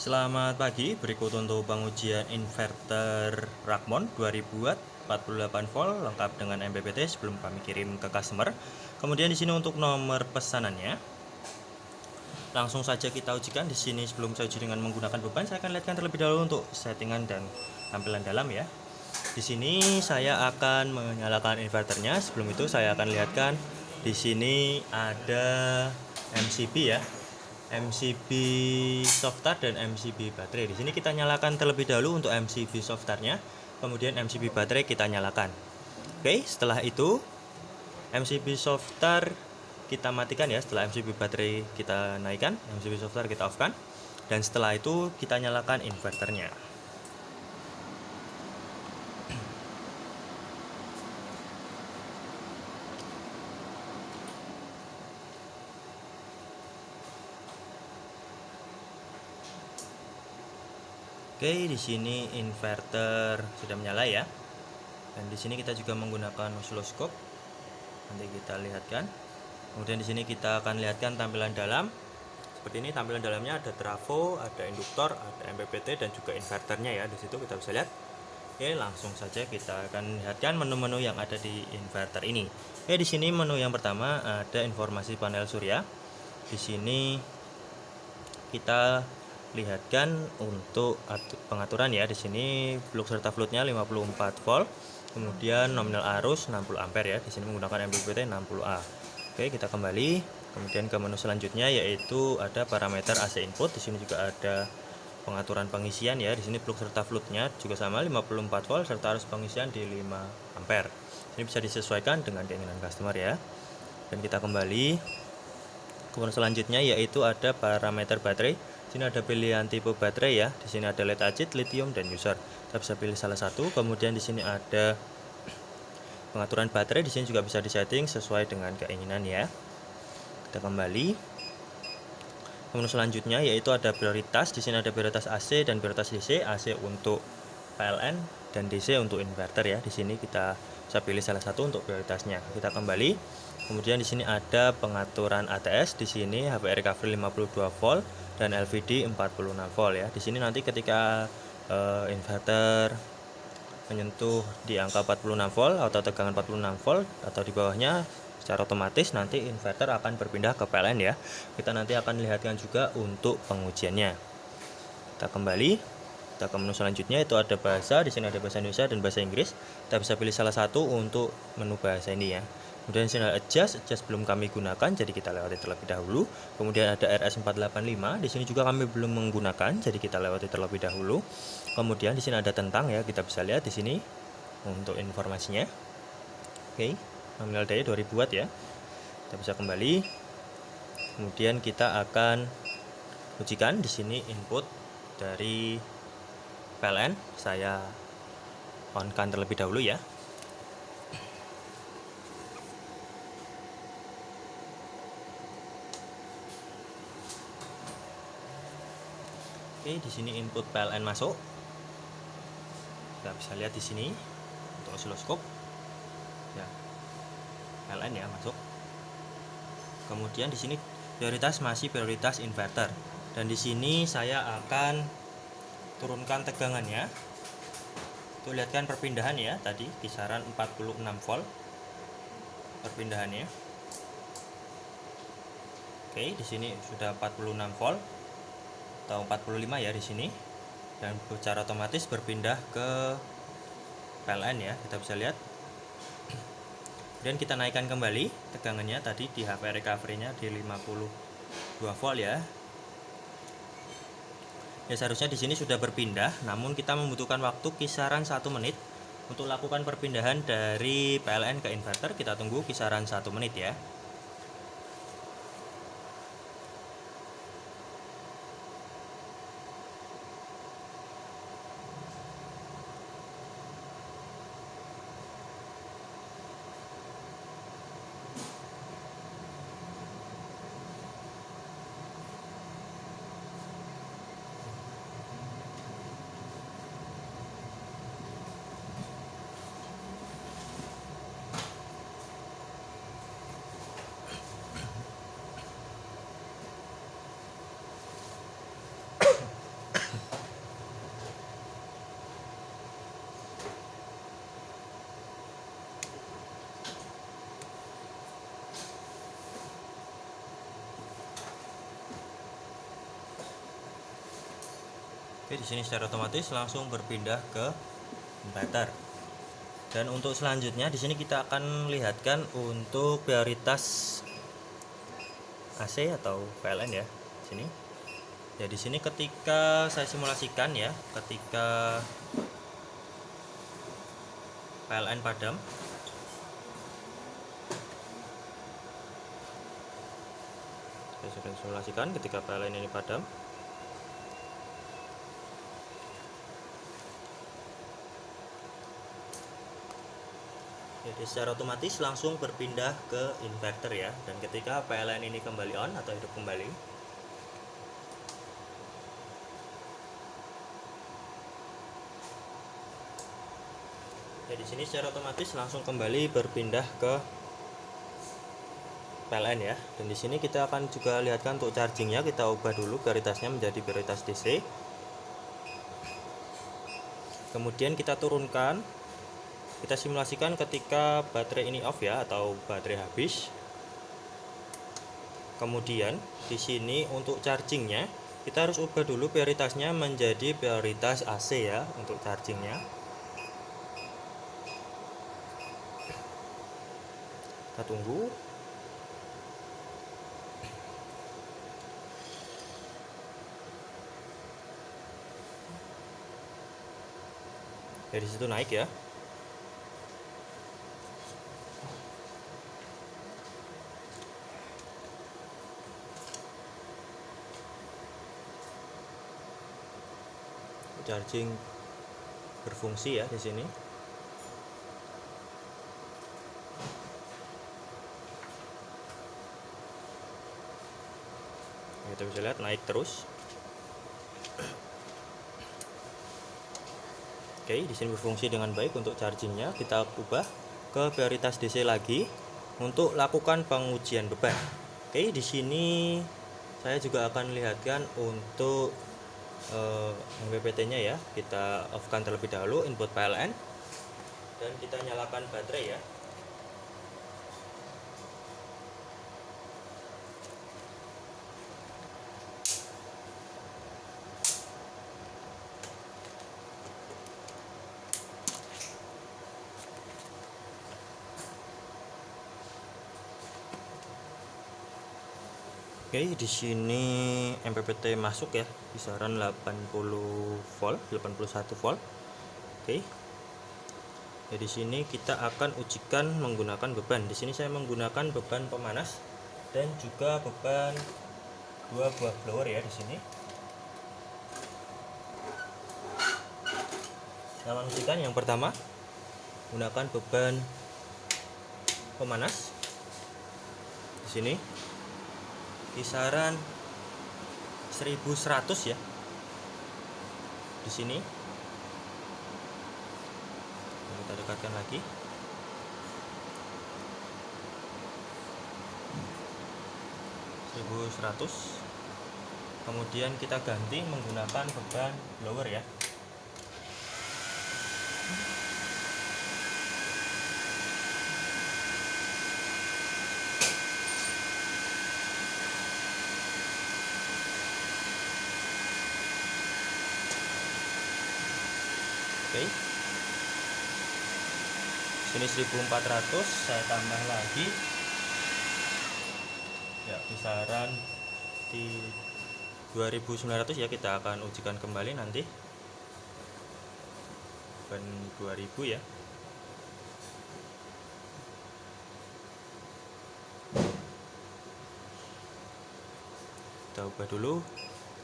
Selamat pagi, berikut untuk pengujian inverter Rakmon 2000 watt 48 volt lengkap dengan MPPT sebelum kami kirim ke customer. Kemudian di sini untuk nomor pesanannya. Langsung saja kita ujikan di sini. Sebelum saya uji dengan menggunakan beban, saya akan lihatkan terlebih dahulu untuk settingan dan tampilan dalam ya. Di sini saya akan menyalakan inverternya. Sebelum itu saya akan lihatkan di sini ada MCB ya. MCB softar dan MCB baterai. Di sini kita nyalakan terlebih dahulu untuk MCB softarnya, kemudian MCB baterai kita nyalakan. Oke, setelah itu MCB softar kita matikan ya. Setelah MCB baterai kita naikkan, MCB softar kita off kan, dan setelah itu kita nyalakan inverternya. Oke, di sini inverter sudah menyala ya. Dan di sini kita juga menggunakan oscilloscope. Nanti kita lihatkan. Kemudian di sini kita akan lihatkan tampilan dalam. Seperti ini tampilan dalamnya, ada trafo, ada induktor, ada MPPT dan juga inverternya ya. Di situ kita bisa lihat. Oke, langsung saja kita akan lihatkan menu-menu yang ada di inverter ini. Oke, di sini menu yang pertama ada informasi panel surya. Di sini kita lihatkan untuk pengaturan ya. Di sini plug serta floatnya 54 volt. Kemudian nominal arus 60 ampere ya. Di sini menggunakan MPPT 60A. Oke, kita kembali. Kemudian ke menu selanjutnya yaitu ada parameter AC input. Di sini juga ada pengaturan pengisian ya. Di sini plug serta floatnya juga sama 54 volt serta arus pengisian di 5 ampere. Ini bisa disesuaikan dengan keinginan customer ya. Dan kita kembali. Kemudian selanjutnya yaitu ada parameter baterai. Di sini ada pilihan tipe baterai ya. Di sini ada lead acid, lithium dan user. Kita bisa pilih salah satu. Kemudian di sini ada pengaturan baterai. Di sini juga bisa disetting sesuai dengan keinginan ya. Kita kembali. Kemudian selanjutnya yaitu ada prioritas. Di sini ada prioritas AC dan prioritas DC. AC untuk PLN dan DC untuk inverter ya. Di sini kita bisa pilih salah satu untuk prioritasnya. Kita kembali. Kemudian di sini ada pengaturan ATS. Di sini HPR recovery 52 volt dan LVD 46 volt ya. Di sini nanti ketika inverter menyentuh di angka 46 volt atau tegangan 46 volt atau di bawahnya, secara otomatis nanti inverter akan berpindah ke PLN ya. Kita nanti akan lihatkan juga untuk pengujiannya. Kita kembali. Kita ke menu selanjutnya itu ada bahasa. Di sini ada bahasa Indonesia dan bahasa Inggris. Kita bisa pilih salah satu untuk menu bahasa ini ya. Kemudian di sini ada adjust belum kami gunakan, jadi kita lewati terlebih dahulu. Kemudian ada RS485, di sini juga kami belum menggunakan, jadi kita lewati terlebih dahulu. Kemudian di sini ada tentang ya, kita bisa lihat di sini untuk informasinya. Oke, nominal daya 2000 watt ya. Kita bisa kembali. Kemudian kita akan ujikan di sini input dari PLN. Saya on-kan terlebih dahulu ya. Oke, di sini input PLN masuk. Kita bisa lihat di sini untuk oscilloscope. Ya, PLN ya masuk. Kemudian di sini prioritas masih prioritas inverter. Dan di sini saya akan turunkan tegangannya. Tuh lihatkan perpindahan ya, tadi kisaran 46 volt perpindahannya. Oke, di sini sudah 46 volt atau 45 ya di sini, dan secara otomatis berpindah ke PLN ya. Kita bisa lihat. Dan kita naikkan kembali tegangannya tadi di HPR recovery-nya di 52 volt ya. Ya, seharusnya di sini sudah berpindah, namun kita membutuhkan waktu kisaran 1 menit untuk lakukan perpindahan dari PLN ke inverter. Kita tunggu kisaran 1 menit ya. Oke, di sini secara otomatis langsung berpindah ke inverter. Dan untuk selanjutnya di sini kita akan lihatkan untuk prioritas AC atau PLN ya. Sini. Ya di sini ketika saya simulasikan ya, ketika PLN padam, saya sudah simulasikan ketika PLN ini padam. Jadi secara otomatis langsung berpindah ke inverter ya. Dan ketika PLN ini kembali on atau hidup kembali, ya di sini secara otomatis langsung kembali berpindah ke PLN ya. Dan di sini kita akan juga lihatkan untuk chargingnya, kita ubah dulu prioritasnya menjadi prioritas DC. Kemudian kita turunkan, kita simulasikan ketika baterai ini off ya, atau baterai habis. Kemudian di sini untuk chargingnya kita harus ubah dulu prioritasnya menjadi prioritas AC ya untuk chargingnya. Kita tunggu. Dari situ naik ya. Charging berfungsi ya di sini. Kita bisa lihat naik terus. Oke, di sini berfungsi dengan baik untuk chargingnya. Kita ubah ke prioritas DC lagi untuk lakukan pengujian beban. Oke, di sini saya juga akan lihatkan untuk MPPT-nya ya. Kita off-kan terlebih dahulu input PLN dan kita nyalakan baterai ya. Oke, di sini MPPT masuk ya, kisaran 80 volt, 81 volt. Oke. Ya, di sini kita akan ujikan menggunakan beban. Di sini saya menggunakan beban pemanas dan juga beban 2 buah blower ya di sini. Kita ujikan yang pertama menggunakan beban pemanas. Di sini kisaran 1100 ya. Di sini kita dekatkan lagi. Kemudian kita ganti menggunakan beban blower ya. Oke. Sini 1400, saya tambah lagi. Ya, kisaran di 2900 ya, kita akan ujikan kembali nanti. Dan 2000 ya. Kita ubah dulu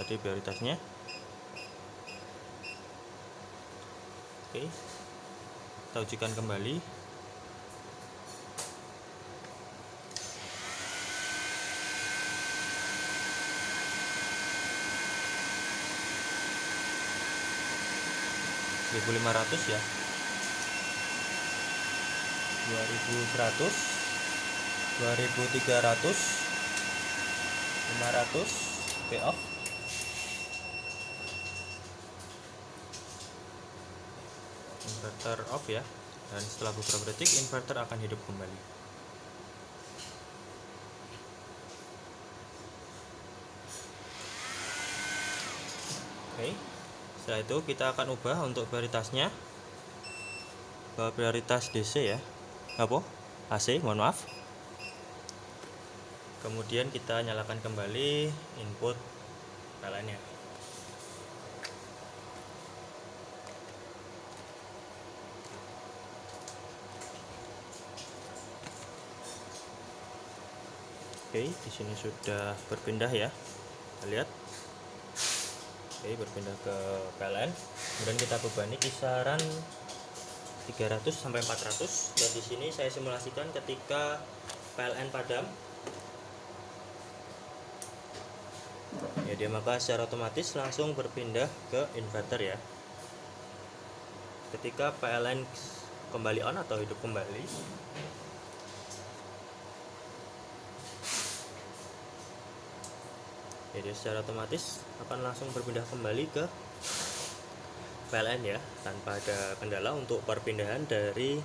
tadi prioritasnya. Oke, kita ujikan kembali. $1.500 ya, 2100, 2300, 500, pay off. Inverter off ya, dan setelah beberapa detik inverter akan hidup kembali. Oke, Setelah itu kita akan ubah untuk prioritasnya ke prioritas DC ya, AC, mohon maaf. Kemudian kita nyalakan kembali input PLN-nya. Oke, di sini sudah berpindah ya. Kita lihat. Oke, berpindah ke PLN. Kemudian kita bebani kisaran 300 sampai 400, dan di sini saya simulasikan ketika PLN padam. Ya, dia maka secara otomatis langsung berpindah ke inverter ya. Ketika PLN kembali on atau hidup kembali, jadi secara otomatis akan langsung berpindah kembali ke PLN ya, tanpa ada kendala untuk perpindahan dari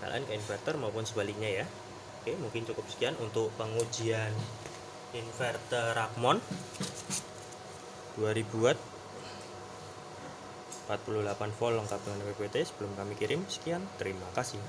PLN ke inverter maupun sebaliknya ya. Oke, mungkin cukup sekian untuk pengujian inverter Rakmon 2000 watt 48 volt lengkap dengan PPT. Sebelum kami kirim, sekian, terima kasih.